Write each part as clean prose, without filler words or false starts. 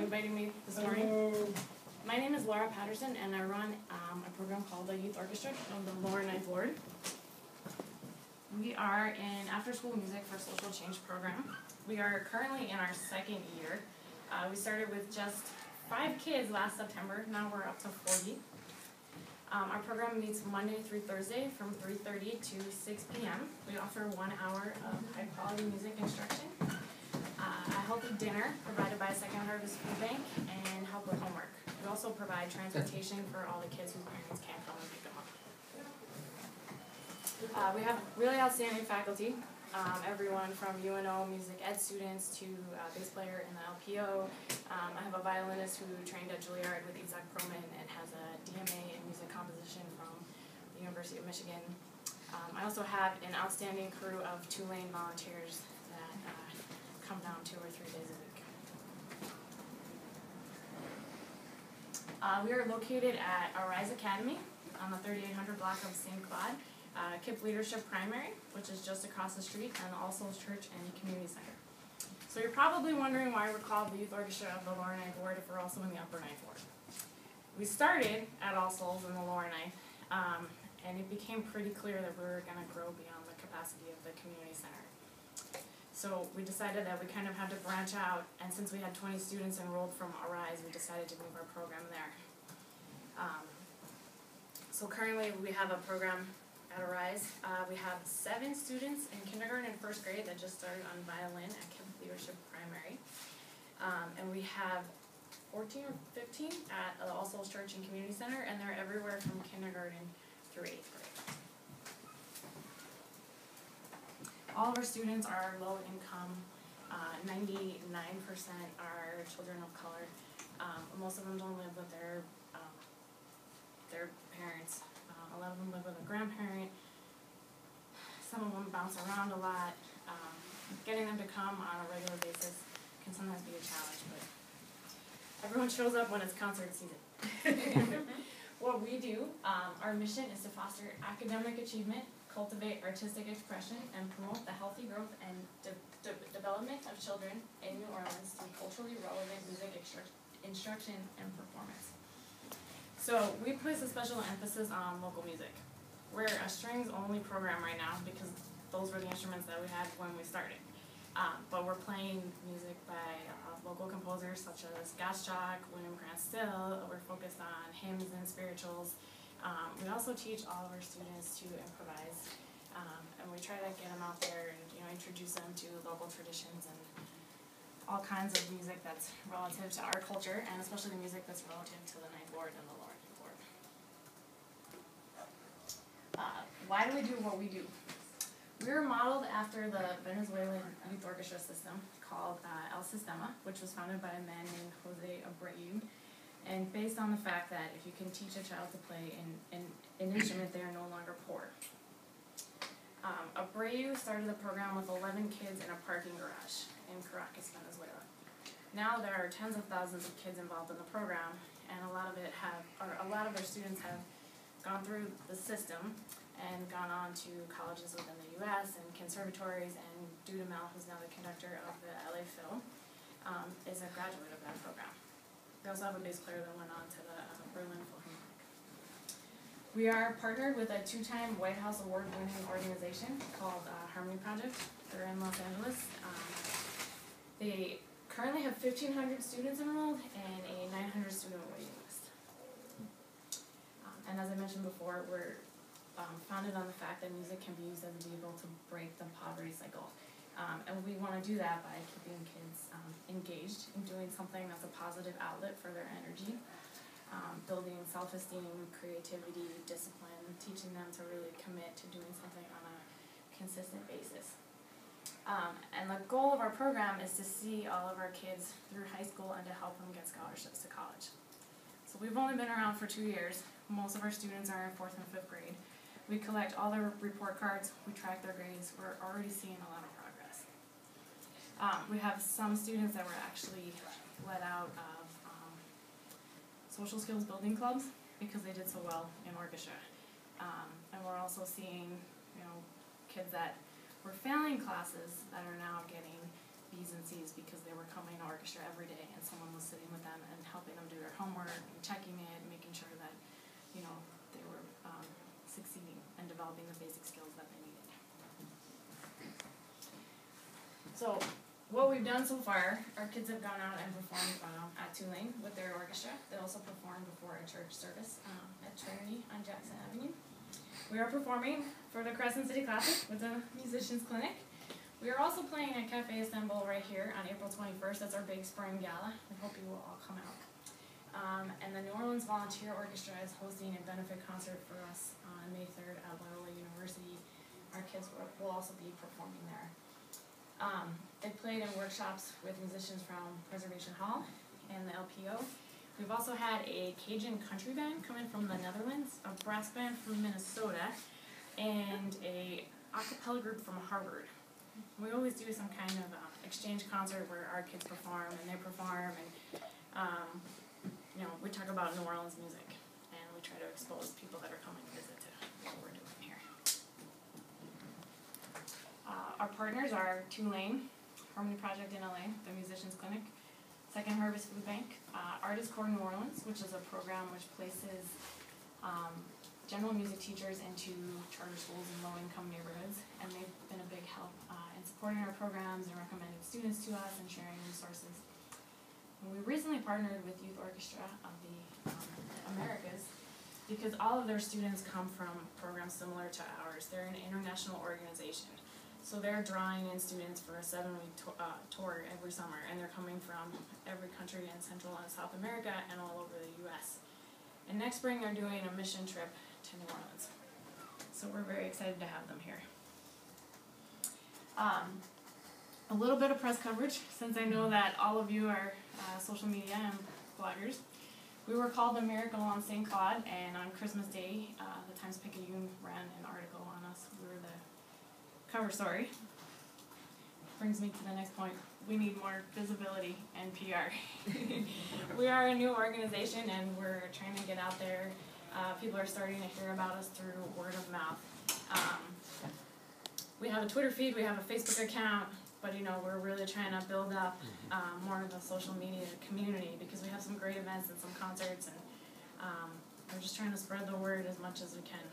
inviting me this morning. My name is Laura Patterson, and I run a program called the Youth Orchestra of the Lower Ninth Ward. We are in after-school music for social change program. We are currently in our second year. We started with just 5 kids last September. Now we're up to 40. Our program meets Monday through Thursday from 3:30 to 6 p.m. We offer 1 hour of high-quality music instruction, a healthy dinner provided by Second Harvest Food Bank, and help with homework. We also provide transportation for all the kids whose parents can't come and pick them up. We have really outstanding faculty, everyone from UNO music ed students to bass player in the LPO. I have a violinist who trained at Juilliard with Isaac Proman and has a DMA in music composition from the University of Michigan. I also have an outstanding crew of Tulane volunteers that come down 2 or 3 days a week. We are located at Arise Academy on the 3800 block of St. Claude, KIPP Leadership Primary, which is just across the street, and the All Souls Church and Community Center. So you're probably wondering why we're called the Youth Orchestra of the Lower Ninth Ward if we're also in the Upper Ninth Ward. We started at All Souls in the Lower Ninth, and it became pretty clear that we were going to grow beyond the capacity of the Community Center. So we decided that we kind of had to branch out, and since we had 20 students enrolled from Arise, we decided to move our program there. So currently we have a program at Arise. We have 7 students in kindergarten and 1st grade that just started on violin at KIPP Leadership Primary. And we have 14 or 15 at the All Souls Church and Community Center, and they're everywhere from kindergarten through 8th grade. All of our students are low income. 99% are children of color. Most of them don't live with their parents. A lot of them live with a grandparent. Some of them bounce around a lot. Getting them to come on a regular basis can sometimes be a challenge, but everyone shows up when it's concert season. What we do, our mission is to foster academic achievement, cultivate artistic expression, and promote the healthy growth and development of children in New Orleans through culturally relevant music instruction and performance. So we place a special emphasis on local music. We're a strings-only program right now because those were the instruments that we had when we started. But we're playing music by local composers such as Gottschalk, William Grant Still. We're focused on hymns and spirituals. We also teach all of our students to improvise, and we try to get them out there and introduce them to local traditions and all kinds of music that's relative to our culture, and especially the music that's relative to the Ninth Ward and the Lower Ninth Ward. Why do we do what we do? We were modeled after the Venezuelan youth orchestra system called El Sistema, which was founded by a man named Jose Abreu, and based on the fact that if you can teach a child to play an instrument, they are no longer poor. Abreu started the program with 11 kids in a parking garage in Caracas, Venezuela. Now there are tens of thousands of kids involved in the program, and a lot of their students have gone through the system and gone on to colleges within the U.S. and conservatories, and Dudamel, who's now the conductor of the LA Phil, is a graduate of that program. We also have a bass player that went on to the Berlin Philharmonic. We are partnered with a 2-time White House award-winning organization called Harmony Project. They're in Los Angeles. They currently have 1,500 students enrolled and a 900 student waiting list. And as I mentioned before, we're founded on the fact that music can be used as a vehicle to break the poverty cycle. And we want to do that by keeping kids engaged in doing something that's a positive outlet for their energy, building self-esteem, creativity, discipline, teaching them to really commit to doing something on a consistent basis. And the goal of our program is to see all of our kids through high school and to help them get scholarships to college. So we've only been around for 2 years. Most of our students are in 4th and 5th grade. We collect all their report cards, we track their grades, we're already seeing a lot of progress. We have some students that were actually let out of social skills building clubs because they did so well in orchestra. And we're also seeing kids that were failing classes that are now getting B's and C's because they were coming to orchestra every day and someone was sitting with homework, and checking it, and making sure that, you know, they were succeeding and developing the basic skills that they needed. So, what we've done so far, our kids have gone out and performed at Tulane with their orchestra. They also performed before a church service at Trinity on Jackson Avenue. We are performing for the Crescent City Classic with the Musicians Clinic. We are also playing at Cafe Istanbul right here on April 21st. That's our big spring gala. We hope you will all come out. And the New Orleans Volunteer Orchestra is hosting a benefit concert for us on May 3rd at Loyola University. Our kids will also be performing there. They played in workshops with musicians from Preservation Hall and the LPO. We've also had a Cajun country band come in from the Netherlands, a brass band from Minnesota, and a a cappella group from Harvard. We always do some kind of exchange concert where our kids perform and they perform, and you know, we talk about New Orleans music, and we try to expose people that are coming to visit to what we're doing here. Our partners are Tulane, Harmony Project in LA, the Musicians Clinic, Second Harvest Food Bank, Artist Corps New Orleans, which is a program which places general music teachers into charter schools in low-income neighborhoods, and they've been a big help in supporting our programs and recommending students to us and sharing resources. And we recently partnered with Youth Orchestra of the Americas because all of their students come from programs similar to ours. They're an international organization. So they're drawing in students for a 7-week tour every summer, and they're coming from every country in Central and South America and all over the U.S. And next spring they're doing a mission trip to New Orleans. So we're very excited to have them here. A little bit of press coverage, since I know that all of you are social media and bloggers. We were called a miracle on St. Claude, and on Christmas Day, the Times-Picayune ran an article on us. We were the cover story. Brings me to the next point. We need more visibility and PR. We are a new organization, and we're trying to get out there. People are starting to hear about us through word of mouth. We have a Twitter feed, we have a Facebook account, but you know, we're really trying to build up more of the social media community because we have some great events and some concerts, and we're just trying to spread the word as much as we can.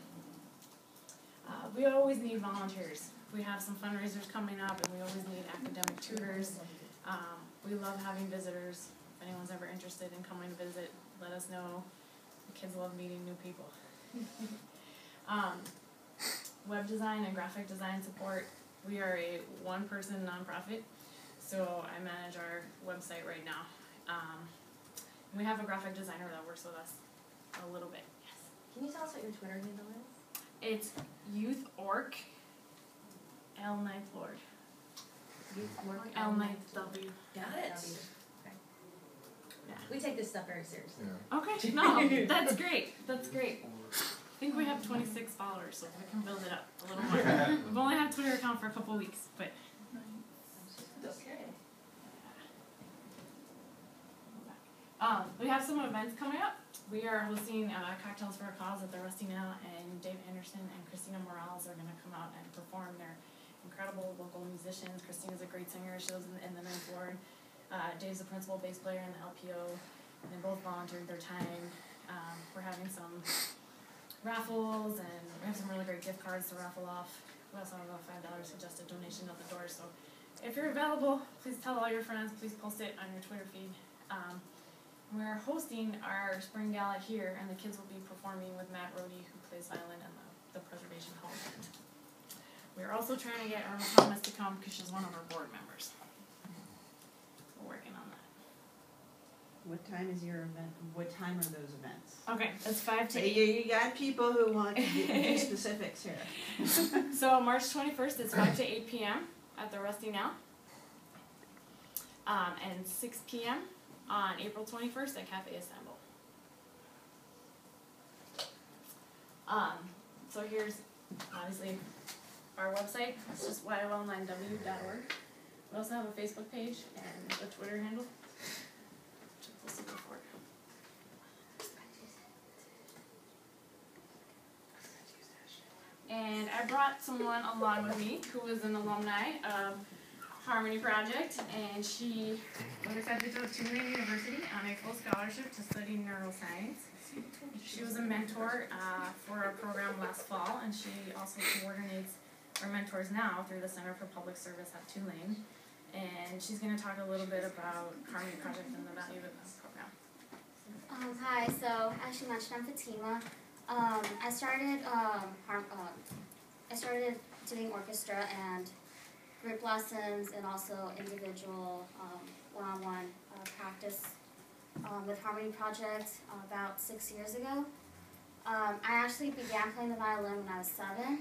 We always need volunteers. We have some fundraisers coming up, and we always need academic tutors. We love having visitors. If anyone's ever interested in coming to visit, let us know. The kids love meeting new people. Web design and graphic design support. We are a one-person nonprofit, so I manage our website right now. We have a graphic designer that works with us a little bit. Yes. Can you tell us what your Twitter handle is? It's Youth Orc L 9th Lord. Youth Orc L 9th W. Got it. Okay. Yeah. We take this stuff very seriously. Yeah. Okay, no, that's great. That's great. I think we have 26 followers, so we can build it up a little more. We've only had a Twitter account for a couple weeks, but. Okay. We have some events coming up. We are hosting Cocktails for a Cause at the Rusty Nail, and Dave Anderson and Christina Morales are going to come out and perform. They're incredible local musicians. Christina's a great singer. She lives in the 9th Ward. Dave's a principal bass player in the LPO, and they both volunteered their time. We're having some raffles, and we have some really great gift cards to raffle off. We also have a $5 suggested donation at the door, so if you're available, please tell all your friends, please post it on your Twitter feed. We're hosting our spring gala here, and the kids will be performing with Matt Rohde, who plays violin in the Preservation Hall band. We're also trying to get Irma Thomas to come because she's one of our board members. We're working on that. What time is your event? What time are those events? Okay, it's 5 to 8. You got people who want to do specifics here. So March 21st, it's 5 to 8 p.m. at the Rusty Nail. And 6 p.m. on April 21st at Cafe Istanbul. So here's obviously our website. It's just yol9w.org. We also have a Facebook page and a Twitter handle. We'll see before. And I brought someone along with me who is an alumni of Harmony Project, and she was accepted to Tulane University on a a full scholarship to study neuroscience. She was a mentor for our program last fall, and she also coordinates our mentors now through the Center for Public Service at Tulane. And she's going to talk a little bit about Harmony Project and the value of this program. Hi, so as she mentioned, I'm Fatima. I started doing orchestra and group lessons and also individual one-on-one practice with Harmony Project about 6 years ago. I actually began playing the violin when I was 7,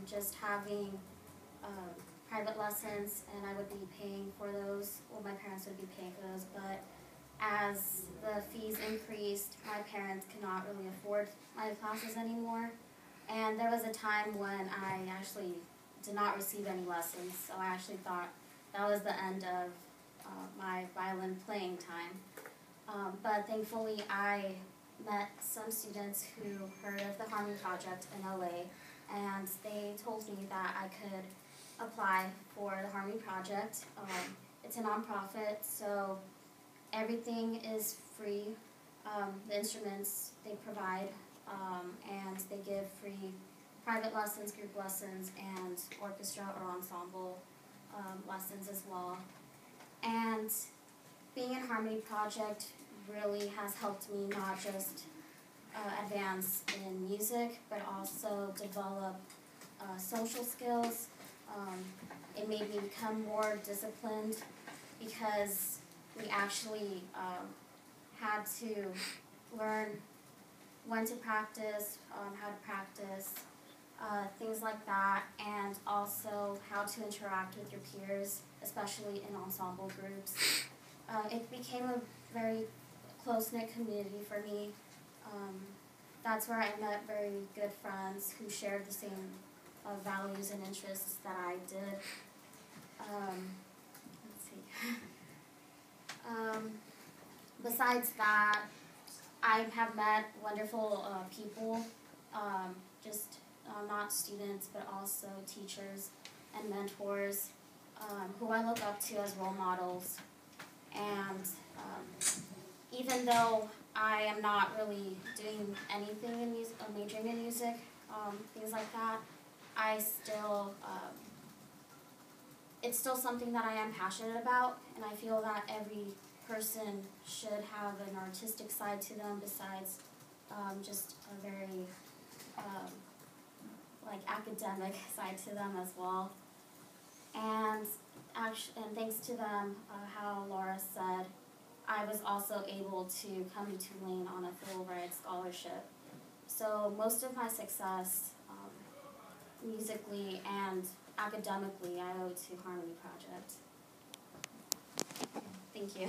just having private lessons, and I would be paying for those, well, my parents would be paying for those, but as the fees increased, my parents could not really afford my classes anymore, and there was a time when I actually did not receive any lessons, so I actually thought that was the end of my violin playing time. But thankfully I met some students who heard of the Harmony Project in LA, and they told me that I could apply for the Harmony Project. It's a nonprofit, so everything is free. The instruments they provide, and they give free private lessons, group lessons, and orchestra or ensemble lessons as well. And being in Harmony Project really has helped me not just advance in music, but also develop social skills. It made me become more disciplined because we actually had to learn when to practice, how to practice, things like that, and also how to interact with your peers, especially in ensemble groups. It became a very close-knit community for me. That's where I met very good friends who shared the same values and interests that I did. Let's see. Besides that, I have met wonderful people, just not students, but also teachers and mentors who I look up to as role models. And even though I am not really doing anything in music, majoring in music, things like that, I still, it's still something that I am passionate about, and I feel that every person should have an artistic side to them besides just a very like academic side to them as well. And thanks to them, how Laura said, I was also able to come to Tulane on a full-ride scholarship. So most of my success musically and academically I owe to Harmony Project. Thank you.